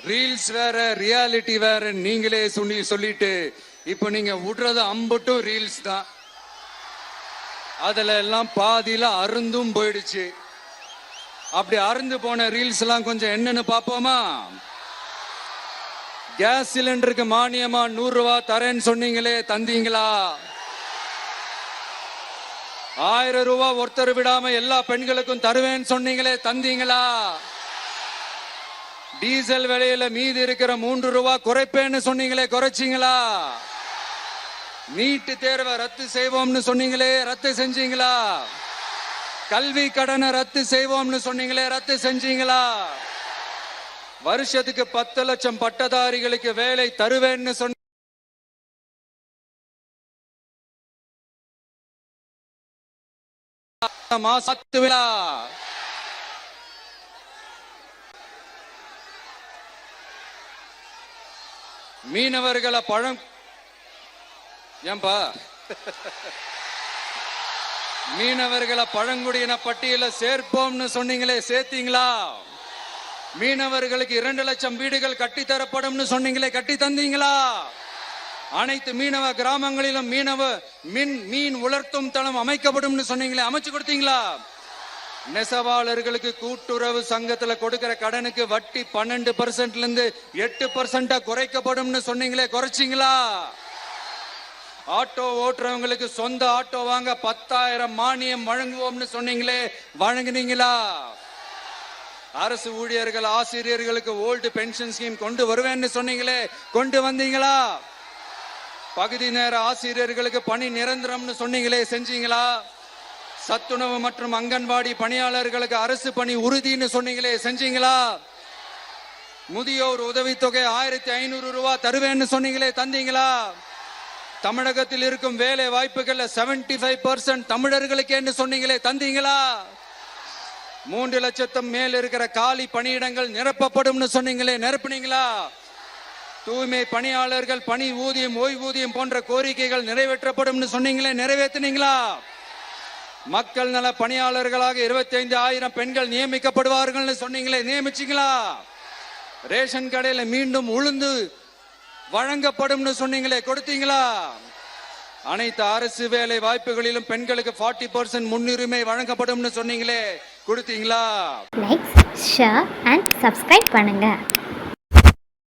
Reels வேற reality வேற நீங்களே சொல்லிட்டு இப்ப நீங்க விடுறது அம்பட்டும் ரீல்ஸ் தான். அதுல எல்லாம் பாதியில அருந்தும் போயிடுச்சு. அப்படி அருந்து போன ரீல்ஸ் எல்லாம் கொஞ்சம் என்னன்னு பாப்போமா? கேஸ் சிலிண்டருக்கு மானியமா 100 ரூபாய் தரேன்னு சொன்னீங்களே, தந்தீங்களா? 1000 ரூபாய் ஒருத்தர் விடாம எல்லா பெண்களுக்கும் தருவேன்னு சொன்னீங்களே, தந்தீங்களா? டீசல் விலையில மீதி இருக்கிற 3 ரூபாய் குறைப்பேன்னு சொன்னீங்களே, குறைச்சிங்களா? நீட்டு தேர்வை ரத்து செய்வோம்னு சொன்னீங்களே, ரத்து செஞ்சீங்களா? கல்வி கடனை ரத்து செய்வோம்னு சொன்னீங்களே, ரத்து செஞ்சீங்களா? வருஷத்துக்கு 10 லட்சம் பட்டதாரிகளுக்கு வேலை தருவேன்னு சொன்ன மீனவர்களை மீனவர்களை பழங்குடியின பட்டியல சேர்ப்போம்னு சொன்னீங்களே, சேர்த்தீங்களா? மீனவர்களுக்கு 2 லட்சம் வீடுகள் கட்டித்தரப்படும் சொன்னீங்களே, கட்டி தந்தீங்களா? அனைத்து மீனவ கிராமங்களிலும் மீன் உலர்த்தும் தளம் அமைக்கப்படும் சொன்னீங்களே, அமைச்சு கொடுத்தீங்களா? நெசவாளர்களுக்கு கூட்டுறவு சங்கத்துல கொடுக்கிற கடனுக்கு வட்டி 12% இருந்து 8% குறைக்கப்படும் சொன்னீங்களே, குறைச்சிங்களா? ஆட்டோ ஓட்டுறவங்களுக்கு சொந்த ஆட்டோ வாங்க 10,000 மானியம் வழங்குவோம்னு சொன்னீங்களே, வழங்குனீங்களா? அரசு ஊழியர்கள் ஆசிரியர்களுக்கு ஓல்டு பென்ஷன் ஸ்கீம் கொண்டு வருவேன்னு சொன்னீங்களே, கொண்டு வந்தீங்களா? பகுதி நேர ஆசிரியர்களுக்கு பணி நிரந்தரம்னு சொன்னீங்களே, செஞ்சீங்களா? சத்துணவு மற்றும் அங்கன்வாடி பணியாளர்களுக்கு அரசு பணி உறுதின்னு சொன்னீங்களே, செஞ்சீங்களா? முதியோர் உதவித்தொகை 1500 ரூபாய் தருவேன்னு சொன்னீங்களே, தந்தீங்களா? தமிழகத்தில் இருக்கும் வேலை வாய்ப்புகள்ல 75% தமிழர்களுக்கு என்று சொன்னீங்களே, தந்தீங்களா? 3 லட்சத்தும் மேல் இருக்கிற காலி பணியிடங்கள் நிரப்பப்படும் சொன்னீங்களே, நிரப்புனீங்களா? தூய்மை பணியாளர்கள் பணி ஊதியம் ஓய்வூதியம் போன்ற கோரிக்கைகள் நிறைவேற்றப்படும் சொன்னீங்களே, நிறைவேற்றினீங்களா? மக்கள் நல பணியாளர்களாக 25,000 பெண்கள் நியமிக்கப்படுவார்கள் சொன்னீங்களே, நியமிச்சீங்களா? ரேஷன் கடையில மீண்டும் உளுந்து வழங்கப்படும் சொன்னீங்களே, கொடுத்தீங்களா? அனைத்து அரசு வேலை வாய்ப்புகளிலும் பெண்களுக்கு 40% முன்னுரிமை வழங்கப்படும் சொன்னீங்களே, கொடுத்தீங்களா? லைக், ஷேர் அண்ட் சப்ஸ்கிரைப் பண்ணுங்க.